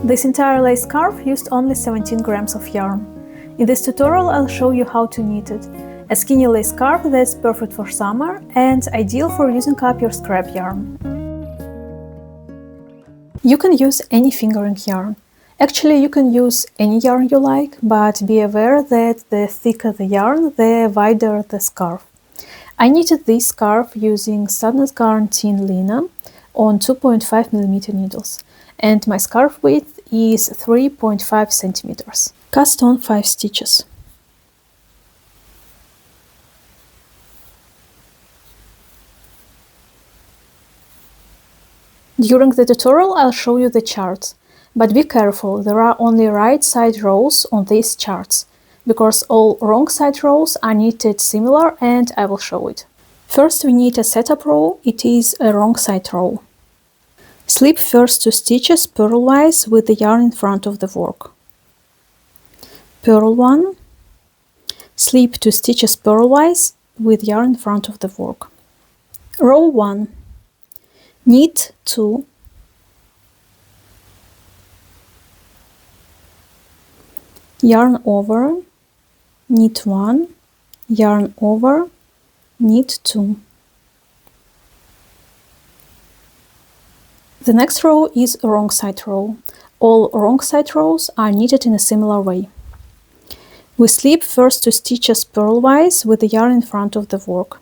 This entire lace scarf used only 17 grams of yarn. In this tutorial I'll show you how to knit it. A skinny lace scarf that's perfect for summer and ideal for using up your scrap yarn. You can use any fingering yarn. Actually, you can use any yarn you like, but be aware that the thicker the yarn, the wider the scarf. I knitted this scarf using Sandnes Garn Tynn Line on 2.5mm needles, and my scarf width is 3.5 centimeters. Cast on 5 stitches. During the tutorial I'll show you the charts, but be careful, there are only right side rows on these charts, because all wrong side rows are knitted similar and I will show it. First we knit a setup row, it is a wrong side row. Slip first 2 stitches purlwise with the yarn in front of the work. Purl 1, slip 2 stitches purlwise with yarn in front of the work. Row 1. Knit 2, yarn over, knit 1, yarn over, knit 2. The next row is a wrong side row. All wrong side rows are knitted in a similar way. We slip first 2 stitches purlwise with the yarn in front of the work.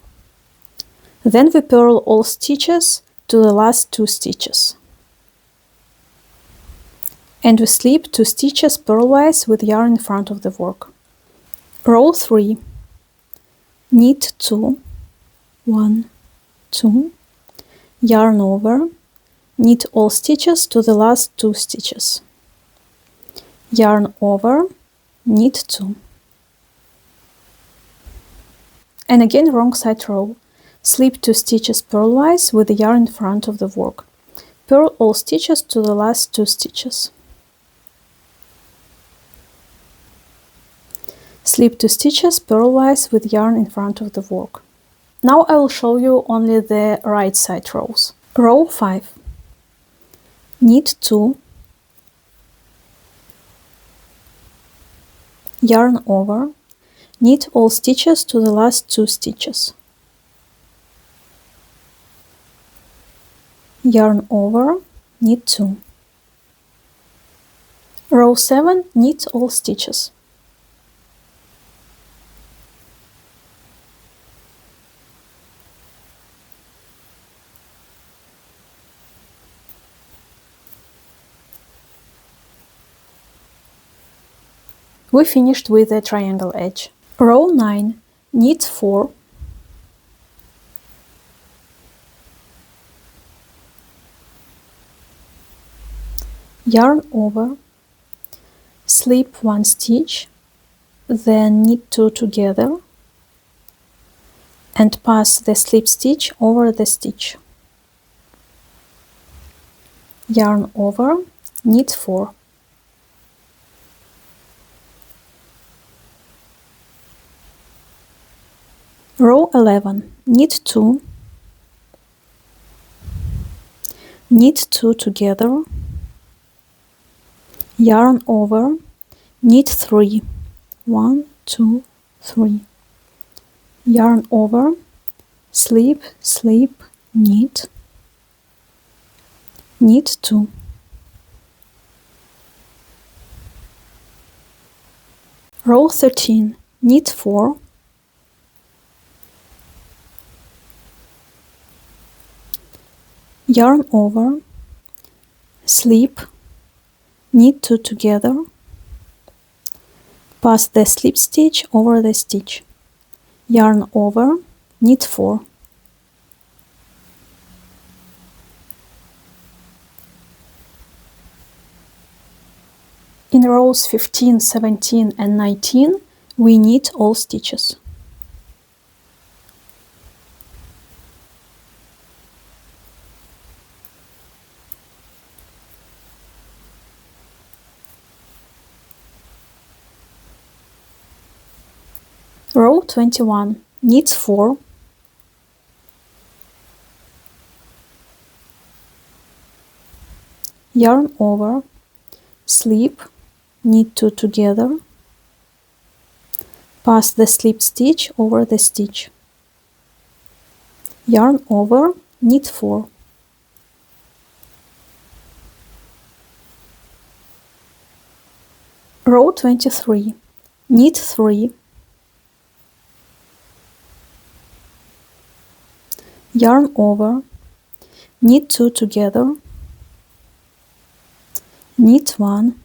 Then we purl all stitches to the last 2 stitches. And we slip 2 stitches purlwise with yarn in front of the work. Row 3. Knit 2, 1, 2, yarn over, knit all stitches to the last 2 stitches. Yarn over, knit 2. And again wrong side row. Slip 2 stitches purlwise with the yarn in front of the work. Purl all stitches to the last 2 stitches. Slip 2 stitches purlwise with yarn in front of the work. Now I will show you only the right side rows. Row 5. Knit 2, yarn over, knit all stitches to the last 2 stitches. Yarn over, knit 2. Row 7, knit all stitches. We finished with a triangle edge. Row 9, knit 4, yarn over, slip 1 stitch, then knit 2 together and pass the slip stitch over the stitch. Yarn over, knit 4. Row 11, knit 2, knit 2 together, yarn over, knit 3, 1, 2, 3, yarn over, slip, slip, knit, knit 2. Row 13, knit 4, yarn over, slip, knit 2 together, pass the slip stitch over the stitch, yarn over, knit 4. In rows 15, 17 and 19 we knit all stitches. Row 21, knit 4, yarn over, slip, knit 2 together, pass the slip stitch over the stitch, yarn over, knit 4, row 23, knit 3, yarn over, knit 2 together, knit 1,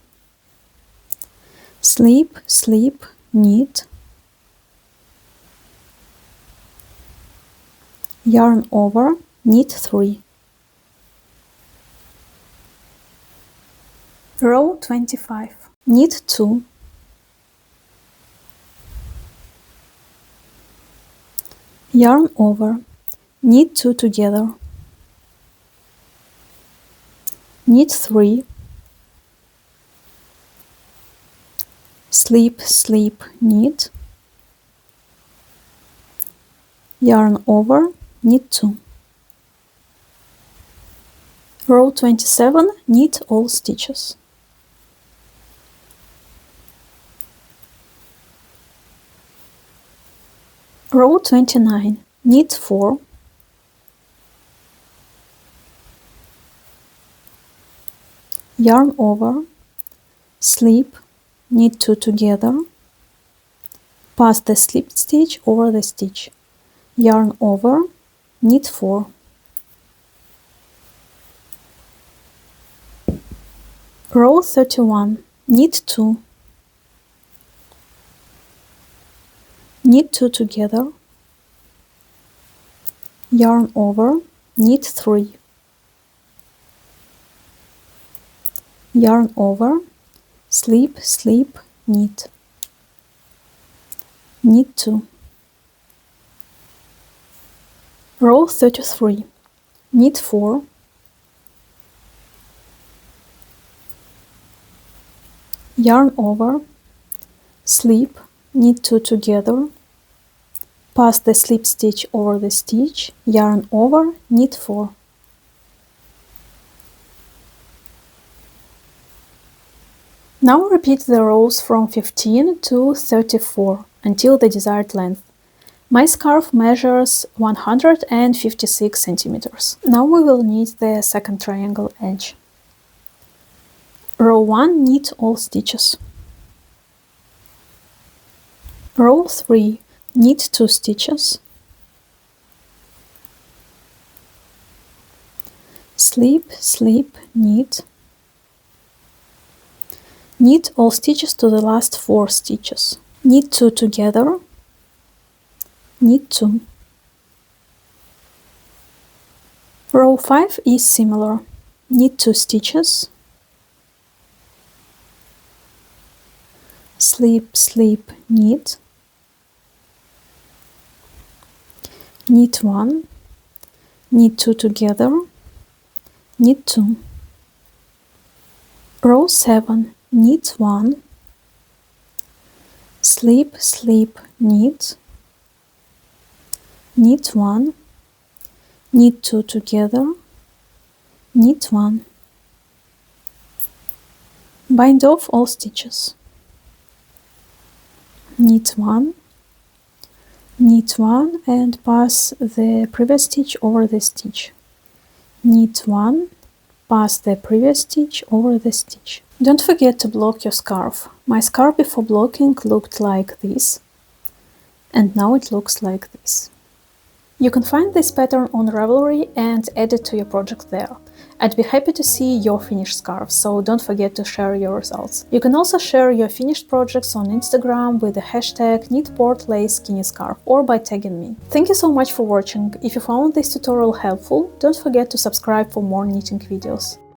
slip, slip, knit, yarn over, knit 3. Row 25, knit 2, yarn over, knit 2 together, knit 3, slip, slip, knit, yarn over, knit 2. Row 27, knit all stitches. Row 29, knit 4, yarn over, slip, knit 2 together, pass the slip stitch over the stitch, yarn over, knit 4. Row 31, knit 2, knit 2 together, yarn over, knit 3, yarn over, slip, slip, knit, knit 2. Row 33, knit 4, yarn over, slip, knit 2 together, pass the slip stitch over the stitch, yarn over, knit 4. Now repeat the rows from 15 to 34 until the desired length. My scarf measures 156 centimeters. Now we will knit the second triangle edge. Row 1, knit all stitches. Row 3, knit 2 stitches, slip, slip, knit, knit all stitches to the last 4 stitches, knit 2 together, knit 2. Row 5 is similar, knit 2 stitches, slip, slip, knit, knit 1, knit 2 together, knit 2. Row 7, knit 1, slip, slip, knit, knit 1, knit 2 together, knit 1. Bind off all stitches. Knit 1, knit 1 and pass the previous stitch over the stitch. Knit 1, pass the previous stitch over the stitch. Don't forget to block your scarf. My scarf before blocking looked like this, and now it looks like this. You can find this pattern on Ravelry and add it to your project there. I'd be happy to see your finished scarf, so don't forget to share your results. You can also share your finished projects on Instagram with the hashtag #KnitPortLaceSkinnyScarf or by tagging me. Thank you so much for watching. If you found this tutorial helpful, don't forget to subscribe for more knitting videos.